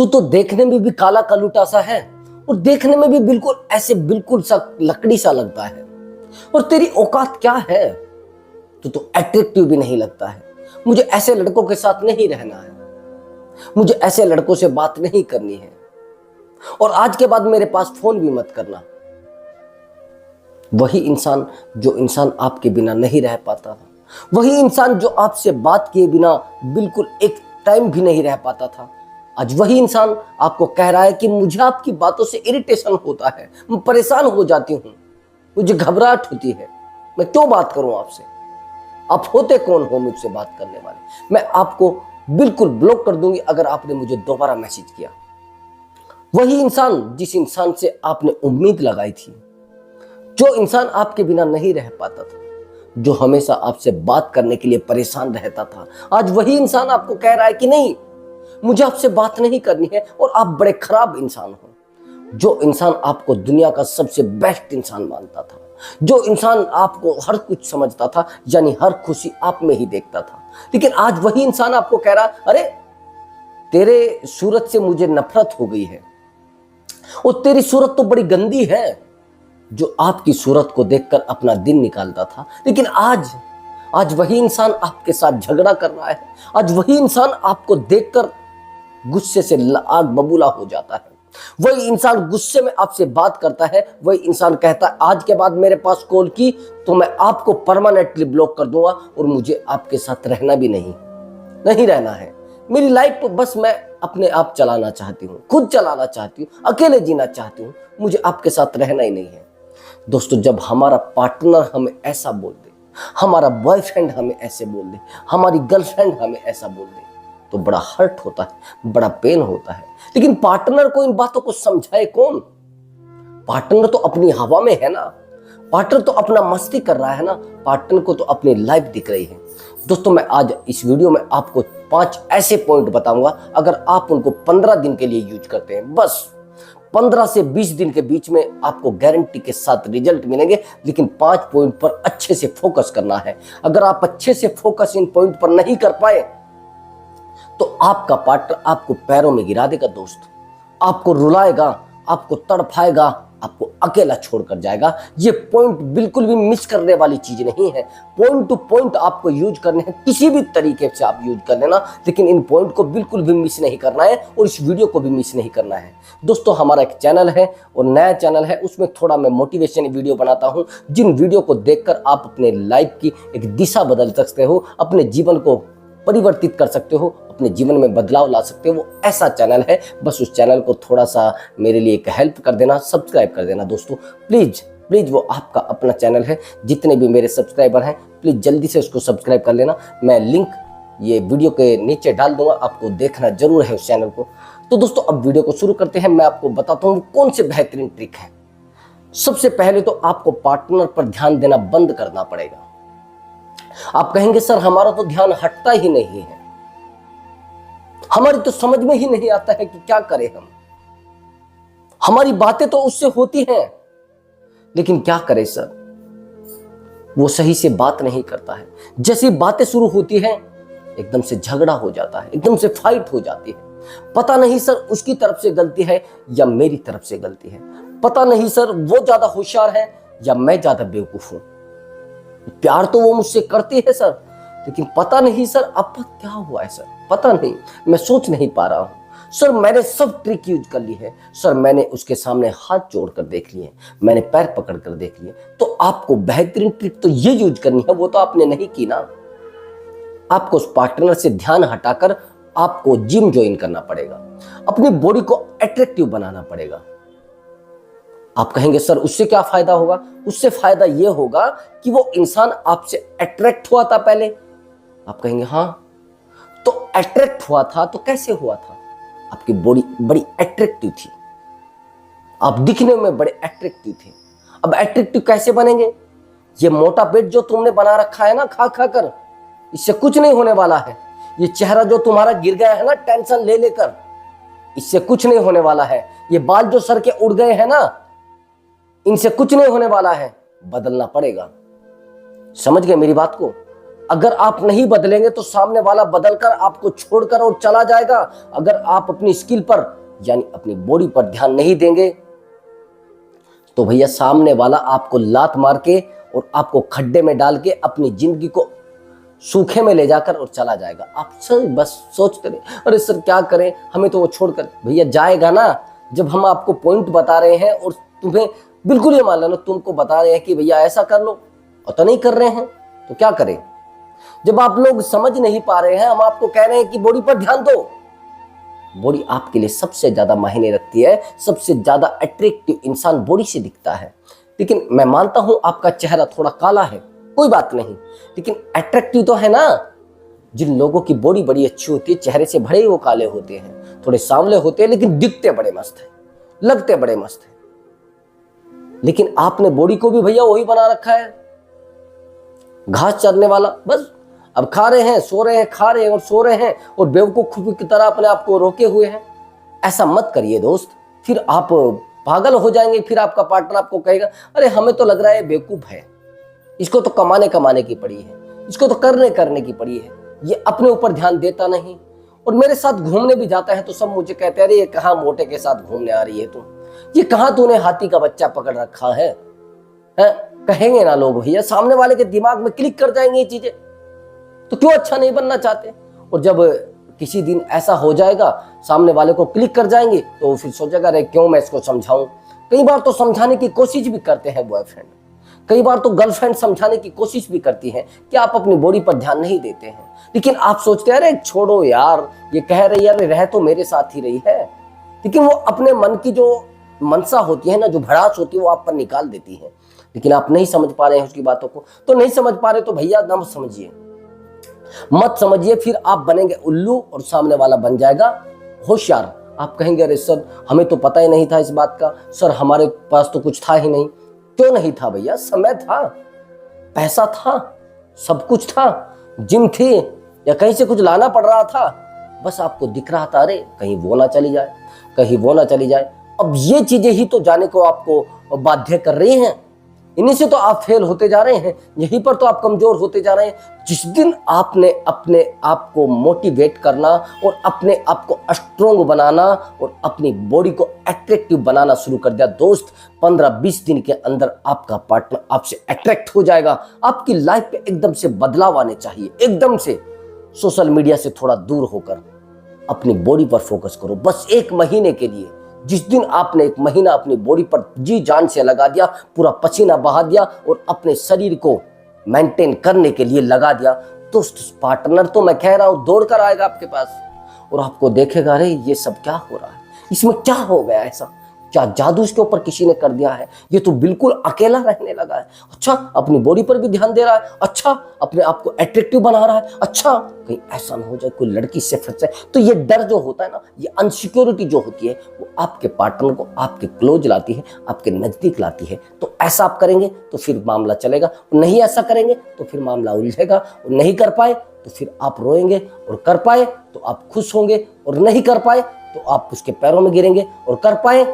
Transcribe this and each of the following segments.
तू तो देखने में भी काला कलूटा सा है और देखने में भी बिल्कुल ऐसे बिल्कुल सा लकड़ी सा लगता है। और तेरी औकात क्या है? तू तो अट्रैक्टिव भी नहीं लगता है। मुझे ऐसे लड़कों के साथ नहीं रहना है, मुझे ऐसे लड़कों से बात नहीं करनी है, और आज के बाद मेरे पास फोन भी मत करना। वही इंसान जो इंसान आपके बिना नहीं रह पाता था, वही इंसान जो आपसे बात किए बिना बिल्कुल एक टाइम भी नहीं रह पाता था, आज वही इंसान आपको कह रहा है कि मुझे आपकी बातों से इरिटेशन होता है, मैं परेशान हो जाती हूं, मुझे घबराहट होती है, मैं क्यों बात करूं आपसे? आप होते कौन हो मुझसे बात करने वाले? मैं आपको बिल्कुल ब्लॉक कर दूंगी अगर आपने मुझे दोबारा मैसेज किया। वही इंसान जिस इंसान से आपने उम्मीद लगाई थी, जो इंसान आपके बिना नहीं रह पाता था, जो हमेशा आपसे बात करने के लिए परेशान रहता था, आज वही इंसान आपको कह रहा है कि नहीं, मुझे आपसे बात नहीं करनी है और आप बड़े खराब इंसान हो। जो इंसान आपको दुनिया का सबसे बेस्ट इंसान मानता था, जो इंसान आपको हर कुछ समझता था, यानी हर खुशी आप में ही देखता था, लेकिन आज वही इंसान आपको कह रहा, अरे तेरे सूरत से मुझे नफरत हो गई है और तेरी सूरत तो बड़ी गंदी है। जो आपकी सूरत को देखकर अपना दिन निकालता था, लेकिन आज वही इंसान आपके साथ झगड़ा कर रहा है। आज वही इंसान आपको देखकर गुस्से से आग बबूला हो जाता है। वही इंसान गुस्से में आपसे बात करता है, वही इंसान कहता है आज के बाद मेरे पास कॉल की तो मैं आपको परमानेंटली ब्लॉक कर दूंगा और मुझे आपके साथ रहना भी नहीं रहना है। मेरी लाइफ बस मैं अपने आप चलाना चाहती हूँ, खुद चलाना चाहती हूँ, अकेले जीना चाहती हूँ, मुझे आपके साथ रहना ही नहीं है। दोस्तों, जब हमारा पार्टनर हमें ऐसा बोल दे, हमारा बॉयफ्रेंड हमें ऐसे बोल दे, हमारी गर्लफ्रेंड हमें ऐसा बोल दे, तो बड़ा हर्ट होता है, बड़ा पेन होता है। लेकिन पार्टनर को इन बातों को समझाए कौन? पार्टनर तो अपनी हवा में है ना, पार्टनर तो अपना मस्ती कर रहा है ना, पार्टनर को तो अपनी लाइफ दिख रही है। दोस्तों, मैं आज इस वीडियो में आपको 5 ऐसे पॉइंट बताऊंगा, अगर आप उनको 15 दिन के लिए यूज करते हैं, बस 15 से 20 दिन के बीच में आपको गारंटी के साथ रिजल्ट मिलेंगे। लेकिन 5 पॉइंट पर अच्छे से फोकस करना है। अगर आप अच्छे से फोकस इन पॉइंट पर नहीं कर पाए तो आपका पार्टनर आपको पैरों में गिरा देगा दोस्त, आपको रुलाएगा, आपको तड़फाएगा, आपको अकेला छोड़कर जाएगा। ये पॉइंट बिल्कुल भी मिस करने वाली चीज नहीं है। पॉइंट टू पॉइंट आपको यूज करने हैं, किसी भी तरीके से आप यूज कर लेना, लेकिन इन पॉइंट को बिल्कुल भी मिस नहीं करना है और इस वीडियो को भी मिस नहीं करना है। दोस्तों, हमारा एक चैनल है और नया चैनल है, उसमें थोड़ा मैं मोटिवेशन वीडियो बनाता हूं, जिन वीडियो को देखकर आप अपने लाइफ की एक दिशा बदल सकते हो, अपने जीवन को परिवर्तित कर सकते हो, अपने जीवन में बदलाव ला सकते हो। वो ऐसा चैनल है, बस उस चैनल को थोड़ा सा मेरे लिए एक हेल्प कर देना, सब्सक्राइब कर देना दोस्तों, प्लीज प्लीज। वो आपका अपना चैनल है, जितने भी मेरे सब्सक्राइबर हैं प्लीज जल्दी से उसको सब्सक्राइब कर लेना। मैं लिंक ये वीडियो के नीचे डाल दूंगा, आपको देखना जरूर है उस चैनल को। तो दोस्तों, अब वीडियो को शुरू करते हैं। मैं आपको बताता हूँ कौन से बेहतरीन ट्रिक है। सबसे पहले तो आपको पार्टनर पर ध्यान देना बंद करना पड़ेगा। आप कहेंगे सर हमारा तो ध्यान हटता ही नहीं है, हमारी तो समझ में ही नहीं आता है कि क्या करें हम, हमारी बातें तो उससे होती हैं, लेकिन क्या करें सर, वो सही से बात नहीं करता है। जैसी बातें शुरू होती हैं एकदम से झगड़ा हो जाता है, एकदम से फाइट हो जाती है। पता नहीं सर उसकी तरफ से गलती है या मेरी तरफ से गलती है, पता नहीं सर वो ज्यादा होशियार है या मैं ज्यादा बेवकूफ हूं। प्यार तो वो मुझसे करती है सर, लेकिन पता नहीं सर अब क्या हुआ है सर, पता नहीं, मैं सोच नहीं पा रहा हूं सर। मैंने सब ट्रिक यूज कर ली है सर, मैंने उसके सामने हाथ जोड़कर देख लिए, मैंने पैर पकड़ कर देख लिए। तो आपको बेहतरीन ट्रिक तो ये यूज करनी है, वो तो आपने नहीं की ना। आपको उस पार्टनर से ध्यान हटाकर आपको जिम ज्वाइन करना पड़ेगा, अपनी बॉडी को अट्रैक्टिव बनाना पड़ेगा। आप कहेंगे सर उससे क्या फायदा होगा? उससे फायदा यह होगा कि वो इंसान आपसे अट्रैक्ट हुआ था पहले। आप कहेंगे हाँ, तो अट्रैक्ट हुआ था तो कैसे हुआ था? आपकी बॉडी बड़ी अट्रैक्टिव थी, आप दिखने में बड़े अट्रैक्टिव थे। अब अट्रैक्टिव कैसे बनेंगे? ये मोटा पेट जो तुमने बना रखा है ना खा खा कर, इससे कुछ नहीं होने वाला है। ये चेहरा जो तुम्हारा गिर गया है ना टेंशन ले लेकर, इससे कुछ नहीं होने वाला है। ये बाल जो सर के उड़ गए हैं ना, इनसे कुछ नहीं होने वाला है, बदलना पड़ेगा। समझ गए मेरी बात को? अगर आप नहीं बदलेंगे तो सामने वाला बदलकर आपको छोड़कर और चला जाएगा। अगर आप अपनी स्किल पर यानी अपनी बॉडी पर ध्यान नहीं देंगे तो भैया सामने वाला आपको लात मार के और आपको खड्डे में डाल के अपनी जिंदगी को सूखे में ले जाकर और चला जाएगा। आप सर बस सोचते रहे, अरे सर क्या करें, हमें तो वो छोड़कर। भैया जाएगा ना, जब हम आपको पॉइंट बता रहे हैं और तुम्हें बिल्कुल ये मान लो तुमको बता रहे हैं कि भैया ऐसा कर लो और तो नहीं कर रहे हैं तो क्या करें। जब आप लोग समझ नहीं पा रहे हैं, हम आपको कह रहे हैं कि बॉडी पर ध्यान दो। बॉडी आपके लिए सबसे ज्यादा मायने रखती है, सबसे ज्यादा अट्रैक्टिव इंसान बॉडी से दिखता है। लेकिन मैं मानता हूं आपका चेहरा थोड़ा काला है, कोई बात नहीं, लेकिन अट्रैक्टिव तो है ना। जिन लोगों की बॉडी बड़ी अच्छी होती है, चेहरे से भले ही वो काले होते हैं, थोड़े सांवले होते हैं, लेकिन दिखते बड़े मस्त हैं, लगते बड़े मस्त हैं। लेकिन आपने बॉडी को भी भैया वही बना रखा है, घास चरने वाला। बस अब खा रहे हैं, सो रहे हैं, खा रहे हैं और सो रहे हैं और बेवकूफ की तरह अपने आप को रोके हुए हैं। ऐसा मत करिए दोस्त, फिर आप पागल हो जाएंगे। फिर आपका पार्टनर आपको कहेगा, अरे हमें तो लग रहा है बेवकूफ है, इसको तो कमाने की पड़ी है, इसको तो करने की पड़ी है, ये अपने ऊपर ध्यान देता नहीं। और मेरे साथ घूमने भी जाता है तो सब मुझे कहते हैं, अरे ये कहाँ मोटे के साथ घूमने आ रही है तुम, ये कहाँ तूने हाथी का बच्चा पकड़ रखा है? कहेंगे ना लोग, भैया सामने वाले के दिमाग में क्लिक कर जाएंगे ये चीजें। तो क्यों अच्छा नहीं बनना चाहते? और जब किसी दिन ऐसा हो जाएगा, सामने वाले को क्लिक कर जाएंगे, तो फिर सोचेगा अरे क्यों मैं इसको समझाऊं। कई बार तो समझाने की कोशिश भी करते हैं बॉयफ्रेंड, कई बार तो गर्लफ्रेंड समझाने की कोशिश भी करती है कि आप अपनी बॉडी पर ध्यान नहीं देते हैं। लेकिन आप सोचते हैं अरे छोड़ो यार, ये कह रही है, रह तो मेरे साथ ही रही है। लेकिन वो अपने मन की जो मनसा होती है ना, जो भड़ास होती है, वो आप पर निकाल देती है। लेकिन आप नहीं समझ पा रहे हैं उसकी बातों को, तो नहीं समझ पा रहे तो भैया ना समझिए, मत समझिए। फिर आप बनेंगे उल्लू और सामने वाला बन जाएगा होशियार। आप कहेंगे अरे सर हमें तो पता ही नहीं था इस बात का, सर हमारे पास तो कुछ था ही नहीं। क्यों नहीं था भैया? समय था, पैसा था, सब कुछ था, जिम थी, या कहीं से कुछ लाना पड़ रहा था, बस आपको दिख रहा था अरे कहीं वो ना चली जाए, कहीं वो ना चली जाए। अब ये चीजें ही तो जाने को आपको बाध्य कर रही हैं, इन्हीं से तो आप फेल होते जा रहे हैं, यहीं पर तो आप कमजोर होते जा रहे हैं। जिस दिन आपने अपने आप को मोटिवेट करना और अपने आप को स्ट्रोंग बनाना और अपनी बॉडी को अट्रैक्टिव बनाना शुरू कर दिया दोस्त, 15-20 दिन के अंदर आपका पार्टनर आपसे अट्रैक्ट हो जाएगा। आपकी लाइफ पे एकदम से बदलाव आने चाहिए, एकदम से। सोशल मीडिया से थोड़ा दूर होकर अपनी बॉडी पर फोकस करो, बस 1 महीने के लिए। जिस दिन आपने 1 महीना अपनी बॉडी पर जी जान से लगा दिया, पूरा पसीना बहा दिया और अपने शरीर को मेंटेन करने के लिए लगा दिया, दोस्त पार्टनर तो मैं कह रहा हूं दौड़ कर आएगा आपके पास और आपको देखेगा अरे ये सब क्या हो रहा है, इसमें क्या हो गया, ऐसा क्या जादू इसके ऊपर किसी ने कर दिया है, ये तो बिल्कुल अकेला रहने लगा है। अच्छा अपनी बॉडी पर भी ध्यान दे रहा है, अच्छा अपने आप को अट्रैक्टिव बना रहा है, अच्छा कहीं ऐसा ना हो जाए कोई लड़की से फंस जाए। तो ये डर जो होता है ना, ये अनसिक्योरिटी जो होती है, वो आपके पार्टनर को आपके क्लोज लाती है, आपके नजदीक लाती है। तो ऐसा आप करेंगे तो फिर मामला चलेगा, नहीं ऐसा करेंगे तो फिर मामला उलझेगा। और नहीं कर पाए तो फिर आप रोएंगे, और कर पाए तो आप खुश होंगे, और नहीं कर पाए तो आप उसके पैरों में गिरेंगे, और कर पाए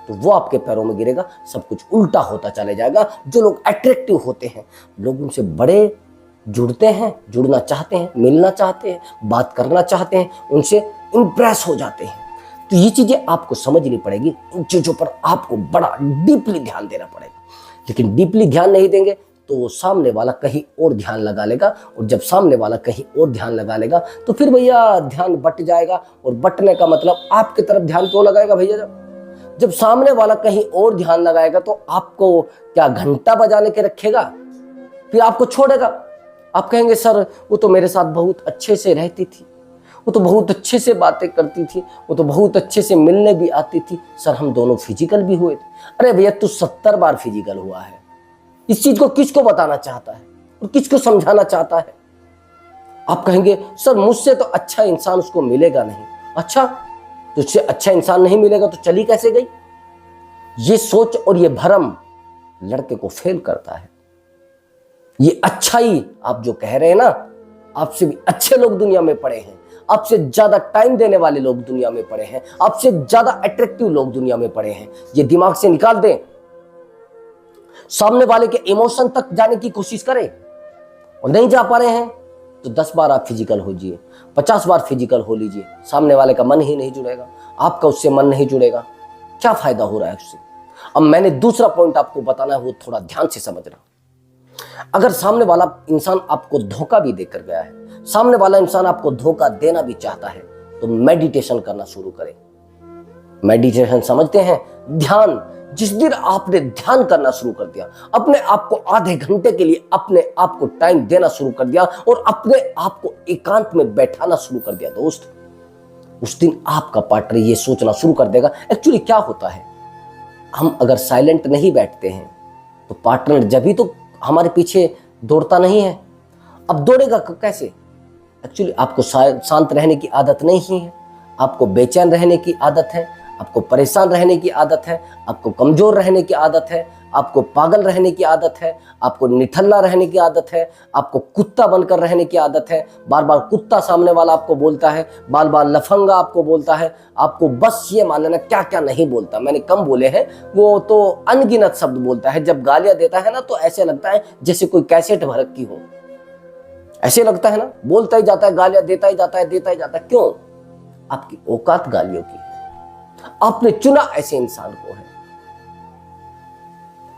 तो वो आपके पैरों में गिरेगा। सब कुछ उल्टा होता चले जाएगा। जो लोग अट्रैक्टिव होते हैं, लोग उनसे बड़े जुड़ते हैं, जुड़ना चाहते हैं, मिलना चाहते हैं, बात करना चाहते हैं, उनसे इंप्रेस हो जाते हैं। तो ये चीजें आपको समझनी पड़ेगी, इन चीजों पर आपको बड़ा डीपली ध्यान देना पड़ेगा। लेकिन डीपली ध्यान नहीं देंगे तो सामने वाला कहीं और ध्यान लगा लेगा, और जब सामने वाला कहीं और ध्यान लगा लेगा तो फिर भैया ध्यान बट जाएगा। और बटने का मतलब आपकी तरफ ध्यान क्यों लगाएगा भैया? जब सामने वाला कहीं और ध्यान लगाएगा तो आपको क्या घंटा बजाने के रखेगा? फिर आपको छोड़ेगा। आप कहेंगे सर वो तो मेरे साथ बहुत अच्छे से रहती थी, वो तो बहुत अच्छे से बातें करती थी, वो तो बहुत अच्छे से मिलने भी आती थी, सर हम दोनों फिजिकल भी हुए थे। अरे भैया तू 70 बार फिजिकल हुआ है। इस चीज को किसको बताना चाहता है और किसको समझाना चाहता है? आप कहेंगे सर मुझसे तो अच्छा इंसान उसको मिलेगा नहीं। अच्छा तुझसे अच्छा इंसान नहीं मिलेगा तो चली कैसे गई? ये सोच और ये भ्रम लड़के को फेल करता है। ये अच्छाई आप जो कह रहे हैं ना, आपसे भी अच्छे लोग दुनिया में पड़े हैं, आपसे ज्यादा टाइम देने वाले लोग दुनिया में पड़े हैं, आपसे ज्यादा अट्रैक्टिव लोग दुनिया में पड़े हैं। ये दिमाग से निकाल दें। सामने वाले के इमोशन तक जाने की कोशिश करें। और नहीं जा पा रहे हैं तो 10 बार आप फिजिकल हो जाइए, 50 बार फिजिकल हो लीजिए, सामने वाले का मन ही नहीं जुड़ेगा, आपका उससे मन नहीं जुड़ेगा, क्या फायदा हो रहा है उससे। अब मैंने दूसरा पॉइंट आपको बताना है, वो थोड़ा ध्यान से समझना। अगर सामने वाला इंसान आपको धोखा भी देकर गया है, सामने वाला इंसान आपको धोखा देना भी चाहता है, तो मेडिटेशन करना शुरू करें। मेडिटेशन समझते हैं? ध्यान। जिस दिन आपने ध्यान करना शुरू कर दिया, अपने आप को आधे घंटे के लिए अपने आप को टाइम देना शुरू कर दिया और अपने आप को एकांत में बैठाना शुरू कर दिया दोस्त, उस दिन आपका पार्टनर ये सोचना शुरू कर देगा। एक्चुअली क्या होता है, हम अगर साइलेंट नहीं बैठते हैं तो पार्टनर जब भी तो हमारे पीछे दौड़ता नहीं है। अब दौड़ेगा कैसे? एक्चुअली आपको शांत रहने की आदत नहीं है, आपको बेचैन रहने की आदत है, आपको परेशान रहने की आदत है, आपको कमजोर रहने की आदत है, आपको पागल रहने की आदत है, आपको निठल्ला रहने की आदत है, आपको कुत्ता बनकर रहने की आदत है। बार बार कुत्ता सामने वाला आपको बोलता है, बार बार लफंगा आपको बोलता है, आपको बस ये मान लेना क्या क्या नहीं बोलता, मैंने कम बोले हैं, वो तो अनगिनत शब्द बोलता है। जब गालियां देता है ना तो ऐसे लगता है जैसे कोई कैसेट भरक की हो, ऐसे लगता है ना, बोलता ही जाता है, गालियां देता ही जाता है, देता ही जाता है। क्यों? आपकी औकात गालियों की, आपने चुना ऐसे इंसान को है।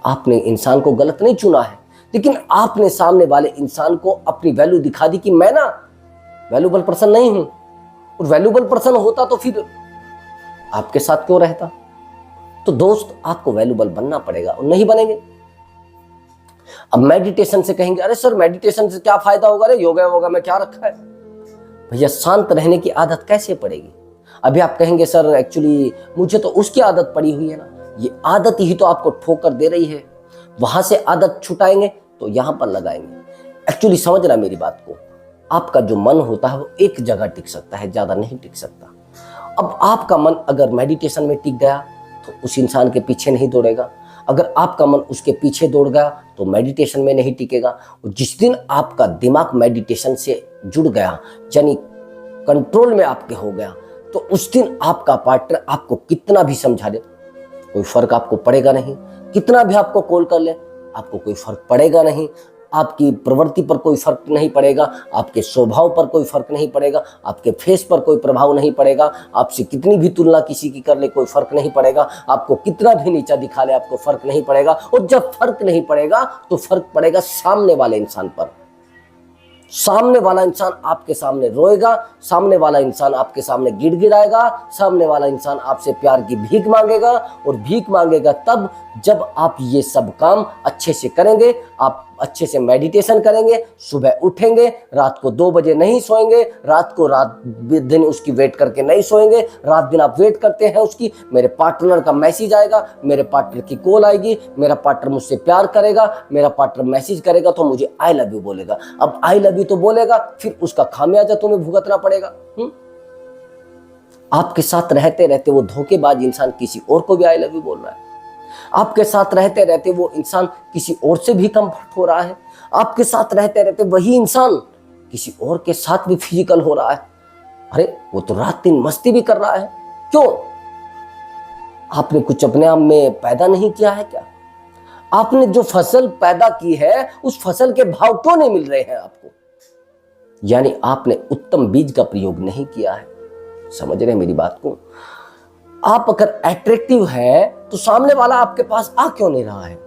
आपने इंसान को गलत नहीं चुना है, लेकिन आपने सामने वाले इंसान को अपनी वैल्यू दिखा दी कि मैं ना वैल्यूबल पर्सन नहीं हूं, और वैल्यूबल पर्सन होता तो फिर आपके साथ क्यों रहता। तो दोस्त आपको वैल्यूबल बनना पड़ेगा, और नहीं बनेंगे। अब मेडिटेशन से कहेंगे अरे सर मेडिटेशन से क्या फायदा होगा, अरे योगा वोगा में क्या रखा है। भैया शांत रहने की आदत कैसे पड़ेगी? अभी आप कहेंगे सर एक्चुअली मुझे तो उसकी आदत पड़ी हुई है ना, ये आदत ही तो आपको ठोकर दे रही है। वहां से आदत छुटाएंगे तो यहां पर लगाएंगे। एक्चुअली समझ रहा मेरी बात को, आपका जो मन होता है वो एक जगह टिक सकता है, ज्यादा नहीं टिक सकता। अब आपका मन अगर मेडिटेशन में टिक गया तो उस इंसान के पीछे नहीं दौड़ेगा, अगर आपका मन उसके पीछे दौड़ गया तो मेडिटेशन में नहीं टिकेगा। और जिस दिन आपका दिमाग मेडिटेशन से जुड़ गया, यानी कंट्रोल में आपके हो गया, तो उस दिन आपका पार्टनर आपको कितना भी समझा दे कोई फर्क आपको पड़ेगा नहीं, कितना भी आपको कॉल कर ले आपको कोई फर्क पड़ेगा नहीं, आपकी प्रवृत्ति पर कोई फर्क नहीं पड़ेगा, आपके स्वभाव पर कोई फर्क नहीं पड़ेगा, आपके फेस पर कोई प्रभाव नहीं पड़ेगा, आपसे कितनी भी तुलना किसी की कर ले कोई फर्क नहीं पड़ेगा, आपको कितना भी नीचा दिखा ले आपको फर्क नहीं पड़ेगा। और जब फर्क नहीं पड़ेगा तो फर्क पड़ेगा सामने वाले इंसान पर। सामने वाला इंसान आपके सामने रोएगा, सामने वाला इंसान आपके सामने गिड़गिड़ाएगा, सामने वाला इंसान आपसे प्यार की भीख मांगेगा। और भीख मांगेगा तब जब आप ये सब काम अच्छे से करेंगे, आप अच्छे से मेडिटेशन करेंगे, सुबह उठेंगे, रात को 2 बजे नहीं सोएंगे, रात दिन उसकी वेट करके नहीं सोएंगे, रात दिन आप वेट करते हैं उसकी, मेरे पार्टनर का मैसेज आएगा, मेरे पार्टनर की कॉल आएगी, मेरा पार्टनर मुझसे प्यार करेगा, मेरा पार्टनर मैसेज करेगा तो मुझे आई लव यू बोलेगा। अब आई लव यू तो बोलेगा, फिर उसका खामियाजा तुम्हें भुगतना पड़ेगा। आपके साथ रहते रहते वो धोखेबाज इंसान किसी और को भी आई लव यू बोल रहा है, आपके साथ रहते रहते वो इंसान किसी और से भी कंफर्ट हो रहा है, आपके साथ रहते रहते वही इंसान किसी और के साथ भी फिजिकल हो रहा है। अरे वो तो रात दिन मस्ती भी कर रहा है। क्यों? आपने कुछ अपने आप में पैदा नहीं किया है क्या? आपने जो फसल पैदा की है उस फसल के भाव क्यों नहीं मिल रहे हैं आपको? यानी आपने उत्तम बीज का प्रयोग नहीं किया है। समझ रहे मेरी बात को? आप अगर अट्रैक्टिव है तो सामने वाला आपके पास आ क्यों नहीं रहा है?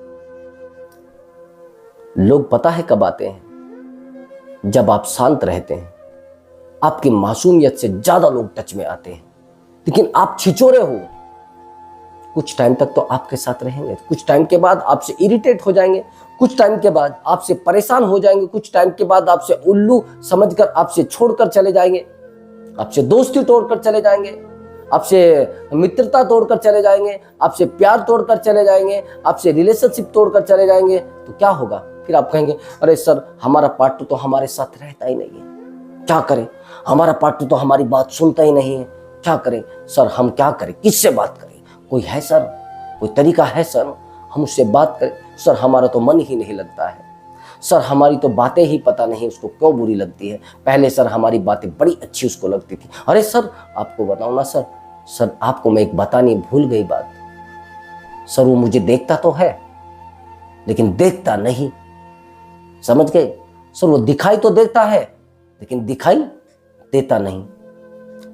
लोग पता है कब आते हैं? जब आप शांत रहते हैं। आपकी मासूमियत से ज्यादा लोग टच में आते हैं, लेकिन आप छिछोरे हो। कुछ टाइम तक तो आपके साथ रहेंगे, कुछ टाइम के बाद आपसे इरिटेट हो जाएंगे, कुछ टाइम के बाद आपसे परेशान हो जाएंगे, कुछ टाइम के बाद आपसे उल्लू समझकर आपसे छोड़कर चले जाएंगे, आपसे दोस्ती तोड़कर चले जाएंगे, आपसे मित्रता तोड़कर चले जाएंगे, आपसे प्यार तोड़कर चले जाएंगे, आपसे रिलेशनशिप तोड़कर चले जाएंगे। तो क्या होगा? फिर आप कहेंगे अरे सर हमारा पार्टनर तो हमारे साथ रहता ही नहीं है, क्या करें? हमारा पार्टनर तो हमारी बात सुनता ही नहीं है, क्या करें सर? हम क्या करें? किससे बात करें? कोई है सर? कोई तरीका है सर हम उससे बात करें? सर हमारा तो मन ही नहीं लगता है, सर हमारी तो बातें ही पता नहीं उसको क्यों बुरी लगती है, पहले सर हमारी बातें बड़ी अच्छी उसको लगती थी। अरे सर आपको बताऊं ना सर आपको मैं एक बतानी भूल गई बात, सर वो मुझे देखता तो है लेकिन देखता नहीं, समझ गए? सर वो दिखाई तो देता है लेकिन दिखाई देता नहीं।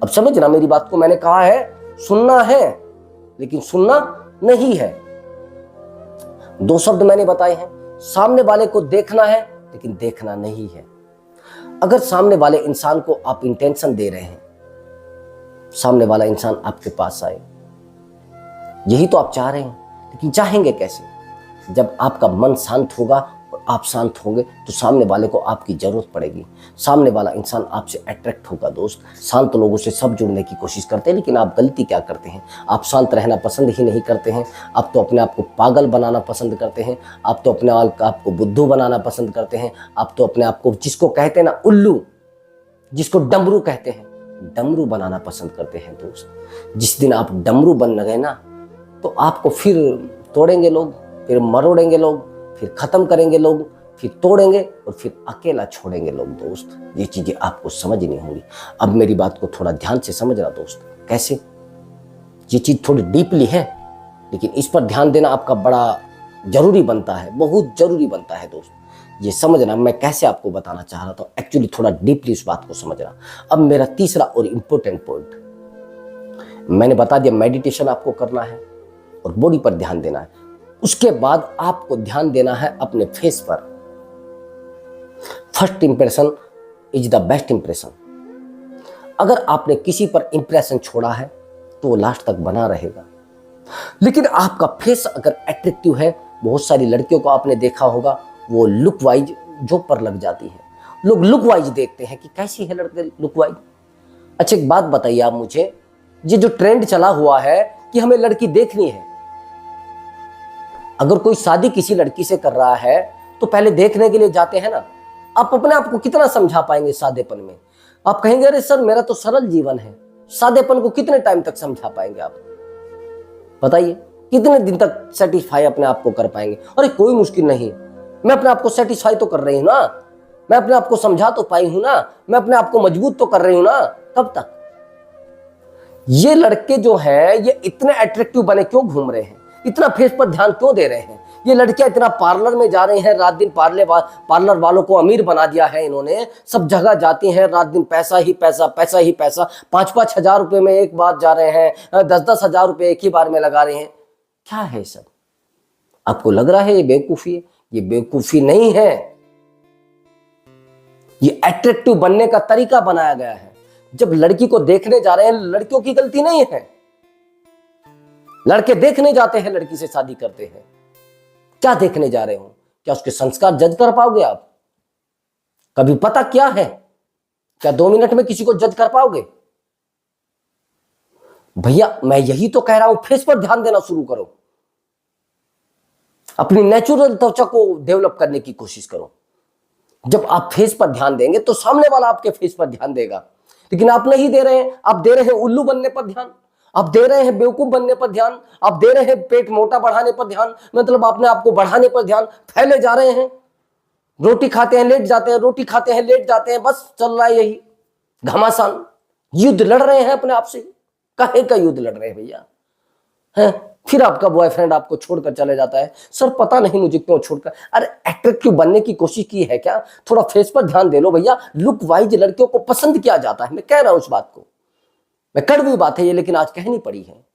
अब समझना मेरी बात को, मैंने कहा है सुनना है लेकिन सुनना नहीं है। दो शब्द मैंने बताए हैं, सामने वाले को देखना है लेकिन देखना नहीं है। अगर सामने वाले इंसान को आप इंटेंशन दे रहे हैं, सामने वाला इंसान आपके पास आए, यही तो आप चाह रहे हैं, लेकिन चाहेंगे कैसे? जब आपका मन शांत होगा और आप शांत होंगे तो सामने वाले को आपकी जरूरत पड़ेगी। सामने वाला इंसान आपसे अट्रैक्ट होगा। दोस्त, शांत लोगों से सब जुड़ने की कोशिश करते हैं, लेकिन आप गलती क्या करते हैं? आप शांत रहना पसंद ही नहीं करते हैं। आप तो अपने आप को पागल बनाना पसंद करते हैं। आप तो अपने आप को बुद्धू बनाना पसंद करते हैं। आप तो अपने आप को, जिसको कहते हैं ना उल्लू, जिसको डमरू कहते हैं, डमरू बनाना पसंद करते हैं। दोस्त, जिस दिन आप डमरू बन गए ना तो आपको फिर तोड़ेंगे लोग, फिर मरोड़ेंगे लोग, फिर खत्म करेंगे लोग, फिर तोड़ेंगे और फिर अकेला छोड़ेंगे लोग। दोस्त, ये चीजें आपको समझनी होंगी। अब मेरी बात को थोड़ा ध्यान से समझना दोस्त। कैसे? ये चीज थोड़ी डीपली है, लेकिन इस पर ध्यान देना आपका बड़ा जरूरी बनता है, बहुत जरूरी बनता है दोस्त। ये समझना मैं कैसे आपको बताना चाह रहा था, एक्चुअली थोड़ा डीपली इस बात को समझना। अब मेरा तीसरा और इंपॉर्टेंट पॉइंट, मैंने बता दिया मेडिटेशन आपको करना है और बॉडी पर ध्यान देना है। उसके बाद आपको ध्यान देना है अपने फेस पर। First impression is the best impression. अगर आपने किसी पर इंप्रेशन छोड़ा है तो वो लास्ट तक बना रहेगा। लेकिन आपका फेस अगर अट्रैक्टिव है, बहुत सारी लड़कियों को आपने देखा होगा, वो लुक वाइज जॉब पर लग जाती है। लोग लुक वाइज देखते हैं कि कैसी है लड़के लुक वाइज। अच्छा एक बात बताइए आप मुझे, ये जो ट्रेंड चला हुआ है कि हमें लड़की देखनी है, अगर कोई शादी किसी लड़की से कर रहा है तो पहले देखने के लिए जाते हैं ना। आप अपने आप को कितना समझा पाएंगे सादेपन में? आप कहेंगे अरे सर मेरा तो सरल जीवन है, सादेपन को कितने टाइम तक समझा पाएंगे आप? बताइए, कितने दिन तक सेटिस्फाई अपने आप को कर पाएंगे? अरे कोई मुश्किल नहीं, मैं अपने आप को सेटिस्फाई तो कर रही हूं ना, मैं अपने आप को समझा तो पाई हूं ना, मैं अपने आप को मजबूत तो कर रही हूं ना। कब तक? ये लड़के जो है ये इतने अट्रैक्टिव बने क्यों घूम रहे हैं? इतना फेस पर ध्यान क्यों दे रहे हैं? ये लड़कियां इतना पार्लर में जा रही हैं, रात दिन पार्लर वालों को अमीर बना दिया है इन्होंने। सब जगह जाती हैं, रात दिन पैसा ही पैसा, पैसा ही पैसा। 5-5 हजार रुपए में एक बार जा रहे हैं, 10-10 हजार रुपए एक ही बार में लगा रहे हैं। क्या है सब? आपको लग रहा है ये बेवकूफी है? ये बेवकूफी नहीं है, ये अट्रैक्टिव बनने का तरीका बनाया गया है। जब लड़की को देखने जा रहे हैं, लड़कियों की गलती नहीं है। लड़के देखने जाते हैं, लड़की से शादी करते हैं। क्या देखने जा रहे हो? क्या उसके संस्कार जज कर पाओगे आप? कभी पता क्या है? क्या 2 मिनट में किसी को जज कर पाओगे? भैया मैं यही तो कह रहा हूं, फेस पर ध्यान देना शुरू करो। अपनी नेचुरल त्वचा को डेवलप करने की कोशिश करो। जब आप फेस पर ध्यान देंगे तो सामने वाला आपके फेस पर ध्यान देगा। लेकिन आप नहीं दे रहे हैं, आप दे रहे हैं उल्लू बनने पर ध्यान, आप दे रहे हैं बेवकूफ बनने पर ध्यान, आप दे रहे हैं पेट मोटा बढ़ाने पर ध्यान, मतलब अपने आप को बढ़ाने पर ध्यान। फैले जा रहे हैं, रोटी खाते हैं लेट जाते हैं, रोटी खाते हैं लेट जाते हैं, बस चल रहा है यही घमासान। युद्ध लड़ रहे हैं अपने आप से। काहे का युद्ध लड़ रहे हैं भैया? है फिर आपका बॉयफ्रेंड आपको छोड़कर चले जाता है, सर पता नहीं मुझे क्यों छोड़कर। अरे अट्रैक्टिव बनने की कोशिश की है क्या? थोड़ा फेस पर ध्यान दे लो भैया। लुक वाइज लड़कियों को पसंद किया जाता है, मैं कह रहा हूं उस बात को। मैं कड़वी बात है ये, लेकिन आज कहनी पड़ी है।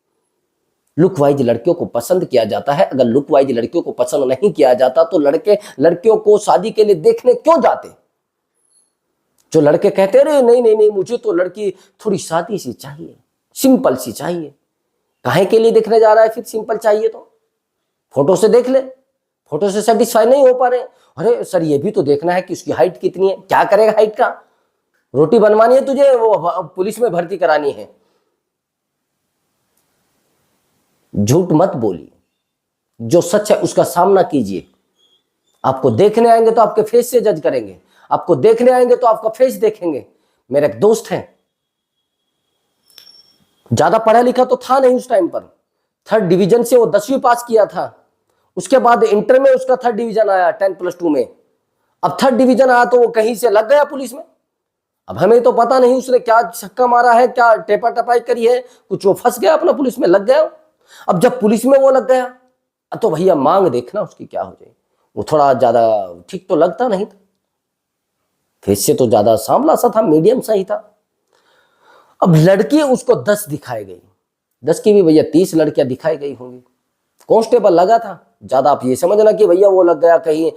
लुक वाइज लड़कियों को पसंद किया जाता है। अगर लुक वाइज लड़कियों को पसंद नहीं किया जाता तो लड़के लड़कियों को शादी के लिए देखने क्यों जाते? जो लड़के कहते रहे नहीं नहीं नहीं मुझे तो लड़की थोड़ी सादी सी चाहिए, सिंपल सी चाहिए। काहे के लिए देखने जा रहा है फिर? सिंपल चाहिए तो फोटो से देख ले, फोटो से सेटिस्फाई नहीं हो पा रहे। अरे सर ये भी तो देखना है कि उसकी हाइट कितनी है। क्या करेगा हाइट का? रोटी बनवानी है तुझे, वो पुलिस में भर्ती करानी है। झूठ मत बोलिए, जो सच है उसका सामना कीजिए। आपको देखने आएंगे तो आपके फेस से जज करेंगे, आपको देखने आएंगे तो आपका फेस देखेंगे। मेरे एक दोस्त हैं, ज्यादा पढ़ा लिखा तो था नहीं उस टाइम पर, 3rd डिवीजन से वो 10वीं पास किया था। उसके बाद इंटर में उसका 3rd डिवीजन आया 10+2 में। अब 3rd डिवीजन आया तो वो कहीं से लग गया पुलिस में। अब हमें तो पता नहीं उसने क्या छक्का मारा है, क्या टेपा टपाई करी है, कुछ वो फंस गया अपना, पुलिस में लग गया। अब जब पुलिस में वो लग गया तो भैया मांग देखना उसकी क्या हो जाए। वो थोड़ा ज्यादा ठीक तो लगता नहीं था, फेस से तो ज्यादा सांवला सा था, मीडियम सा ही था। अब लड़की उसको 10 दिखाई गई, 10 की भी भैया 30 लड़कियां दिखाई गई होंगी। कांस्टेबल लगा था। ज्यादा आप ये समझना कि भैया वो लग गया कहीं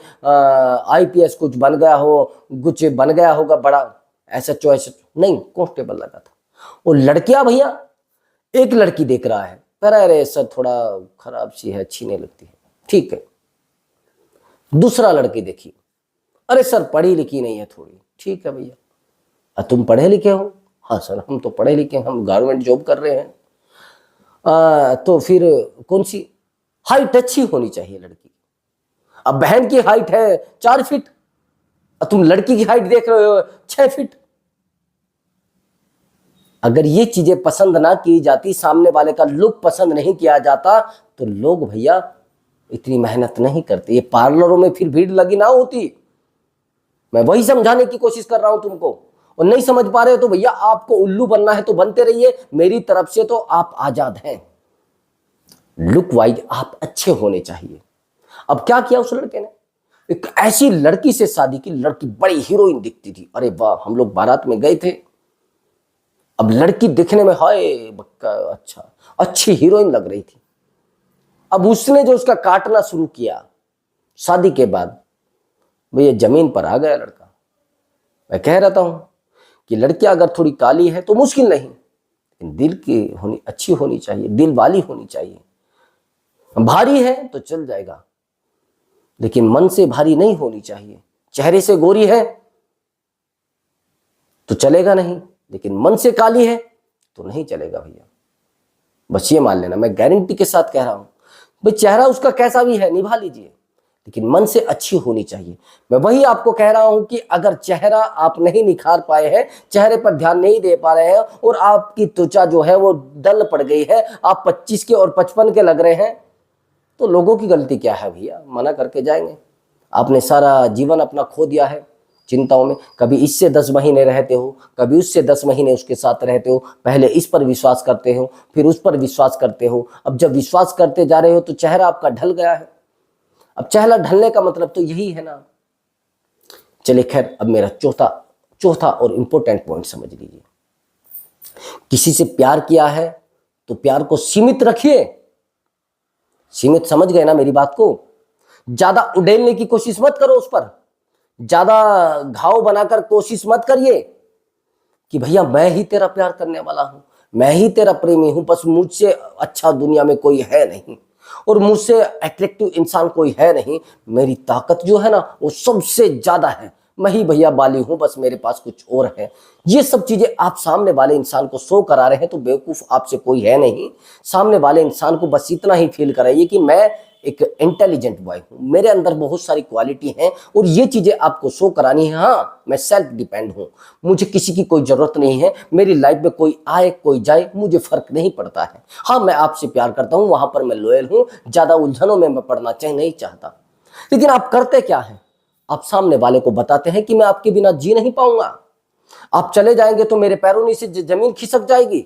आईपीएस कुछ बन गया हो, कुछ बन गया होगा बड़ा, ऐसा चॉइस नहीं, कांस्टेबल लगा था। और लड़कियां भैया, एक लड़की देख रहा है, कह रहा है अरे सर थोड़ा खराब सी है, अच्छी नहीं लगती है, ठीक है। दूसरा लड़की देखी, अरे सर पढ़ी लिखी नहीं है थोड़ी, ठीक है भैया। तुम पढ़े लिखे हो? हाँ सर हम तो पढ़े लिखे हैं, हम गवर्नमेंट जॉब कर रहे हैं। तो फिर कौन सी? हाइट अच्छी होनी चाहिए लड़की। अब बहन की हाइट है 4 फीट, तुम लड़की की हाइट देख रहे हो 6 फीट। अगर ये चीजें पसंद ना की जाती, सामने वाले का लुक पसंद नहीं किया जाता, तो लोग भैया इतनी मेहनत नहीं करते, ये पार्लरों में फिर भीड़ लगी ना होती। मैं वही समझाने की कोशिश कर रहा हूं तुमको, और नहीं समझ पा रहे हो तो भैया आपको उल्लू बनना है तो बनते रहिए, मेरी तरफ से तो आप आजाद हैं। लुक वाइज आप अच्छे होने चाहिए। अब क्या किया उस लड़के ने, एक ऐसी लड़की से शादी की, लड़की बड़ी हीरोइन दिखती थी, अरे वाह, हम लोग बारात में गए थे। अब लड़की दिखने में हाय बक्का अच्छा, अच्छी हीरोइन लग रही थी। अब उसने जो उसका काटना शुरू किया शादी के बाद, भैया जमीन पर आ गया लड़का। मैं कह रहता हूं कि लड़कियां अगर थोड़ी काली है तो मुश्किल नहीं, लेकिन दिल की होनी, अच्छी होनी चाहिए, दिल वाली होनी चाहिए। भारी है तो चल जाएगा, लेकिन मन से भारी नहीं होनी चाहिए। चेहरे से गोरी है तो चलेगा नहीं, लेकिन मन से काली है तो नहीं चलेगा भैया, बस ये मान लेना। मैं गारंटी के साथ कह रहा हूं भाई, चेहरा उसका कैसा भी है निभा लीजिए, लेकिन मन से अच्छी होनी चाहिए। मैं वही आपको कह रहा हूं कि अगर चेहरा आप नहीं निखार पाए हैं, चेहरे पर ध्यान नहीं दे पा रहे हैं, और आपकी त्वचा जो है वो डल पड़ गई है, आप 25 के और 55 के लग रहे हैं, तो लोगों की गलती क्या है भैया, मना करके जाएंगे। आपने सारा जीवन अपना खो दिया है चिंताओं में, कभी इससे 10 महीने रहते हो, कभी उससे 10 महीने उसके साथ रहते हो, पहले इस पर विश्वास करते हो, फिर उस पर विश्वास करते हो। अब जब विश्वास करते जा रहे हो तो चेहरा आपका ढल गया है। अब चेहरा ढलने का मतलब तो यही है ना। चलिए खैर, अब मेरा चौथा और इंपॉर्टेंट पॉइंट समझ लीजिए। किसी से प्यार किया है तो प्यार को सीमित रखिए। सीमित समझ गए ना मेरी बात को? ज्यादा उड़ेलने की कोशिश मत करो, उस पर ज्यादा घाव बनाकर कोशिश मत करिए कि भैया मैं ही तेरा प्यार करने वाला हूं, मैं ही तेरा प्रेमी हूं, बस मुझसे अच्छा दुनिया में कोई है नहीं, और मुझसे अट्रैक्टिव इंसान कोई है नहीं, मेरी ताकत जो है ना वो सबसे ज्यादा है, मैं ही भैया बाली हूं, बस मेरे पास कुछ और है। ये सब चीजें आप सामने वाले इंसान को शो करा रहे हैं तो बेवकूफ आपसे कोई है नहीं। सामने वाले इंसान को बस इतना ही फील कराइए कि मैं एक इंटेलिजेंट बॉय हूं, मेरे अंदर बहुत सारी क्वालिटी हैं, और ये चीजें आपको शो करानी है। हाँ, मैं सेल्फ डिपेंड हूं, मुझे किसी की कोई जरूरत नहीं है, मेरी लाइफ में कोई आए कोई जाए मुझे फर्क नहीं पड़ता है। हाँ, मैं आपसे प्यार करता हूं, वहां पर मैं लॉयल हूं, ज्यादा उलझनों में मैं पड़ना नहीं चाहता। लेकिन आप करते क्या है, आप सामने वाले को बताते हैं कि मैं आपके बिना जी नहीं पाऊंगा, आप चले जाएंगे तो मेरे पैरों नीचे जमीन खिसक जाएगी,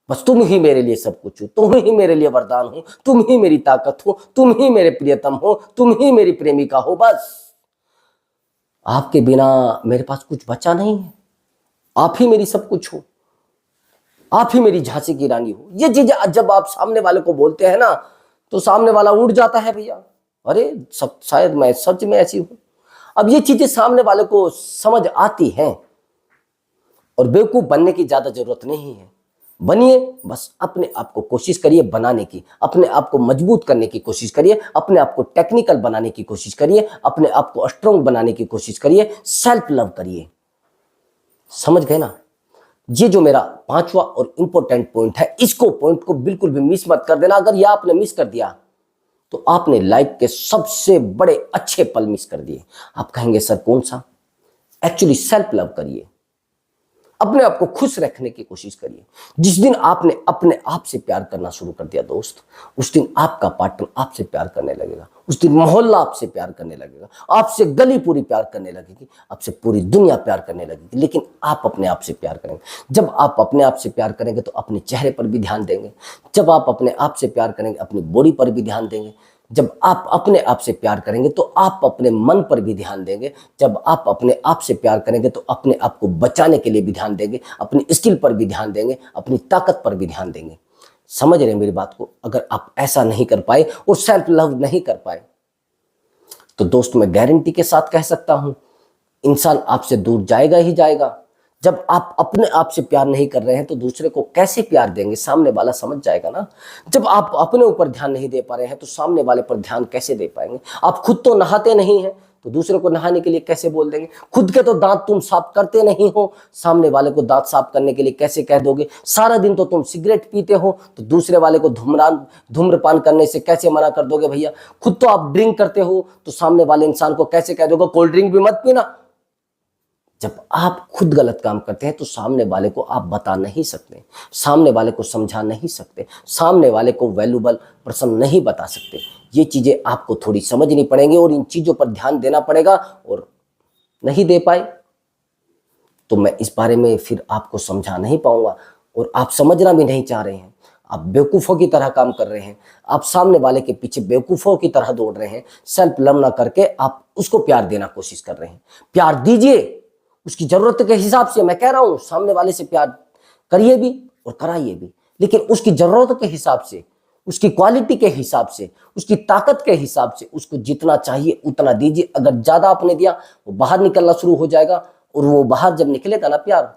बस तुम ही मेरे लिए सब कुछ हो, तुम ही मेरे लिए वरदान हो, तुम ही मेरी ताकत हो, तुम ही मेरे प्रियतम हो, तुम ही मेरी प्रेमिका हो, बस आपके बिना मेरे पास कुछ बचा नहीं है, आप ही मेरी सब कुछ हो, आप ही मेरी झांसी की रानी हो। ये चीजें जब आप सामने वाले को बोलते हैं ना तो सामने वाला उड़ जाता है भैया, अरे सब शायद मैं सच में ऐसी हूं। अब ये चीजें सामने वाले को समझ आती हैं, और बेवकूफ बनने की ज्यादा जरूरत नहीं है। बनिए, बस अपने आप को कोशिश करिए बनाने की, अपने आप को मजबूत करने की कोशिश करिए, अपने आप को टेक्निकल बनाने की कोशिश करिए, अपने आप को स्ट्रांग बनाने की कोशिश करिए, सेल्फ लव करिए। समझ गए ना? ये जो मेरा 5वां और इंपॉर्टेंट पॉइंट है, इसको पॉइंट को बिल्कुल भी मिस मत कर देना। अगर यह आपने मिस कर दिया तो आपने लाइफ के सबसे बड़े अच्छे पल मिस कर दिए। आप कहेंगे सर कौन सा? एक्चुअली सेल्फ लव करिए, अपने आप को खुश रखने की कोशिश करिए। जिस दिन आपने अपने आप से प्यार करना शुरू कर दिया दोस्त, उस दिन आपका पार्टनर आपसे प्यार करने लगेगा, उस दिन मोहल्ला आपसे प्यार करने लगेगा, आपसे गली पूरी प्यार करने लगेगी, आपसे पूरी दुनिया प्यार करने लगेगी। लेकिन आप अपने आप से प्यार करेंगे। जब आप अपने आप से प्यार करेंगे तो अपने चेहरे पर भी ध्यान देंगे, जब आप अपने आप से प्यार करेंगे अपनी बॉडी पर भी ध्यान देंगे, जब आप अपने आप से प्यार करेंगे तो आप अपने मन पर भी ध्यान देंगे। जब आप अपने आप से प्यार करेंगे तो अपने आप को बचाने के लिए भी ध्यान देंगे, अपनी स्किल पर भी ध्यान देंगे, अपनी ताकत पर भी ध्यान देंगे। समझ रहे हैं मेरी बात को? अगर आप ऐसा नहीं कर पाए और सेल्फ लव नहीं कर पाए तो दोस्त मैं गारंटी के साथ कह सकता हूं, इंसान आपसे दूर जाएगा ही जाएगा। जब आप अपने आप से प्यार नहीं कर रहे हैं तो दूसरे को कैसे प्यार देंगे? सामने वाला समझ जाएगा ना। जब आप अपने ऊपर ध्यान नहीं दे पा रहे हैं तो सामने वाले पर ध्यान कैसे दे पाएंगे? आप खुद तो नहाते नहीं हैं तो दूसरे को नहाने के लिए कैसे बोल देंगे? खुद के तो दांत तुम साफ करते नहीं हो, सामने वाले को दांत साफ करने के लिए कैसे कह दोगे? सारा दिन तो तुम सिगरेट पीते हो तो दूसरे वाले को धूम्रपान करने से कैसे मना कर दोगे भैया? खुद तो आप ड्रिंक करते हो तो सामने वाले इंसान को कैसे कह दोगे कोल्ड ड्रिंक भी मत पीना? जब आप खुद गलत काम करते हैं तो सामने वाले को आप बता नहीं सकते, सामने वाले को समझा नहीं सकते, सामने वाले को वैल्यूबल पर्सन नहीं बता सकते। ये चीजें आपको थोड़ी समझनी पड़ेंगी और इन चीजों पर ध्यान देना पड़ेगा। और नहीं दे पाए तो मैं इस बारे में फिर आपको समझा नहीं पाऊंगा और आप समझना भी नहीं चाह रहे हैं। आप बेवकूफ़ों की तरह काम कर रहे हैं, आप सामने वाले के पीछे बेवकूफ़ों की तरह दौड़ रहे हैं। सेल्फ लव ना करके आप उसको प्यार देना कोशिश कर रहे हैं। प्यार दीजिए उसकी ज़रूरत के हिसाब से। मैं कह रहा हूँ सामने वाले से प्यार करिए भी और कराइए भी, लेकिन उसकी ज़रूरत के हिसाब से, उसकी क्वालिटी के हिसाब से, उसकी ताकत के हिसाब से उसको जितना चाहिए उतना दीजिए। अगर ज़्यादा आपने दिया वो बाहर निकलना शुरू हो जाएगा और वो बाहर जब निकलेगा ना प्यार,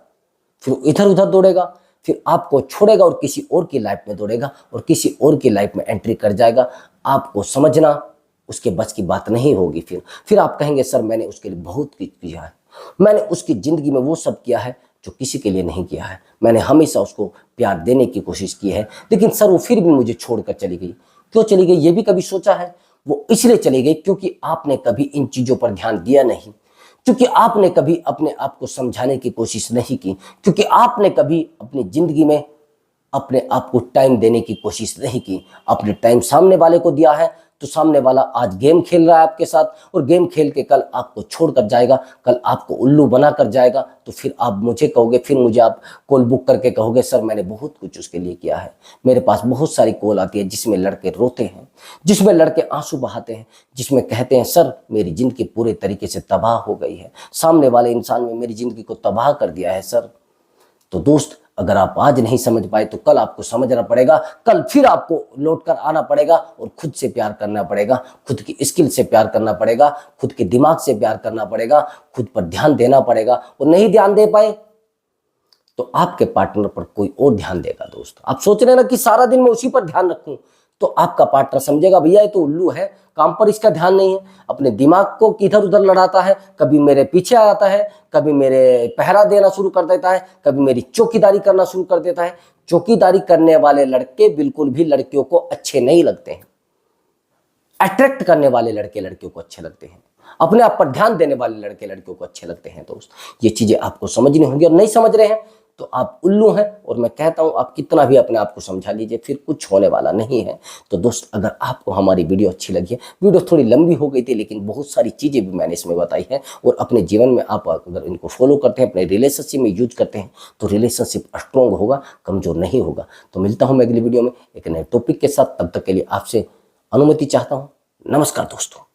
फिर इधर उधर दौड़ेगा, फिर आपको छोड़ेगा और किसी और की लाइफ में दौड़ेगा और किसी और की लाइफ में एंट्री कर जाएगा। आपको समझना उसके बस की बात नहीं होगी। फिर आप कहेंगे सर मैंने उसके लिए बहुत कुछ किया है, मैंने उसकी ज़िंदगी में वो सब किया है जो किसी के लिए नहीं किया है, मैंने हमेशा उसको प्यार देने की कोशिश की है, लेकिन सर वो फिर भी मुझे छोड़कर चली गई। क्यों चली गई ये भी कभी सोचा है? वो इसलिए चली गई क्योंकि आपने कभी इन चीज़ों पर ध्यान दिया नहीं, क्योंकि आपने कभी अपने आप को समझाने की कोशिश नहीं की, क्योंकि आपने कभी अपनी ज़िंदगी में अपने आप को टाइम देने की कोशिश नहीं की। आपने टाइम सामने वाले को दिया है तो सामने वाला आज गेम खेल रहा है आपके साथ और गेम खेल के कल आपको छोड़कर जाएगा, कल आपको उल्लू बना कर जाएगा। तो फिर आप मुझे कहोगे, फिर मुझे आप कॉल बुक करके कहोगे सर मैंने बहुत कुछ उसके लिए किया है। मेरे पास बहुत सारी कॉल आती है जिसमें लड़के रोते हैं, जिसमें लड़के आंसू बहाते हैं, जिसमें कहते हैं सर मेरी ज़िंदगी पूरे तरीके से तबाह हो गई है, सामने वाले इंसान ने मेरी ज़िंदगी को तबाह कर दिया है सर। तो दोस्त अगर आप आज नहीं समझ पाए तो कल आपको समझना पड़ेगा, कल फिर आपको लौट कर आना पड़ेगा और खुद से प्यार करना पड़ेगा, खुद की स्किल से प्यार करना पड़ेगा, खुद के दिमाग से प्यार करना पड़ेगा, खुद पर ध्यान देना पड़ेगा। और नहीं ध्यान दे पाए तो आपके पार्टनर पर कोई और ध्यान देगा। दोस्त आप सोच रहे हैं ना कि सारा दिन मैं उसी पर ध्यान रखूं, तो आपका पार्टनर समझेगा भैया ये तो उल्लू है, काम पर इसका ध्यान नहीं है, अपने दिमाग को इधर उधर लड़ाता है, कभी मेरे पीछे आता है, कभी मेरे पहरा देना शुरू कर देता है, कभी मेरी चौकीदारी करना शुरू कर देता है। चौकीदारी करने वाले लड़के बिल्कुल भी लड़कियों को अच्छे नहीं लगते हैं। अट्रैक्ट करने वाले लड़के लड़कियों को अच्छे लगते हैं, अपने आप पर ध्यान देने वाले लड़के लड़कियों को अच्छे लगते हैं। दोस्त ये चीजें आपको समझनी होंगी और नहीं समझ रहे हैं तो आप उल्लू हैं। और मैं कहता हूं आप कितना भी अपने आप को समझा लीजिए फिर कुछ होने वाला नहीं है। तो दोस्त अगर आपको हमारी वीडियो अच्छी लगी है, वीडियो थोड़ी लंबी हो गई थी लेकिन बहुत सारी चीज़ें भी मैंने इसमें बताई है और अपने जीवन में आप अगर इनको फॉलो करते हैं, अपने रिलेशनशिप में यूज करते हैं तो रिलेशनशिप स्ट्रॉन्ग होगा, कमजोर नहीं होगा। तो मिलता हूँ मैं अगली वीडियो में एक नए टॉपिक के साथ, तब तक के लिए आपसे अनुमति चाहता हूँ। नमस्कार दोस्तों।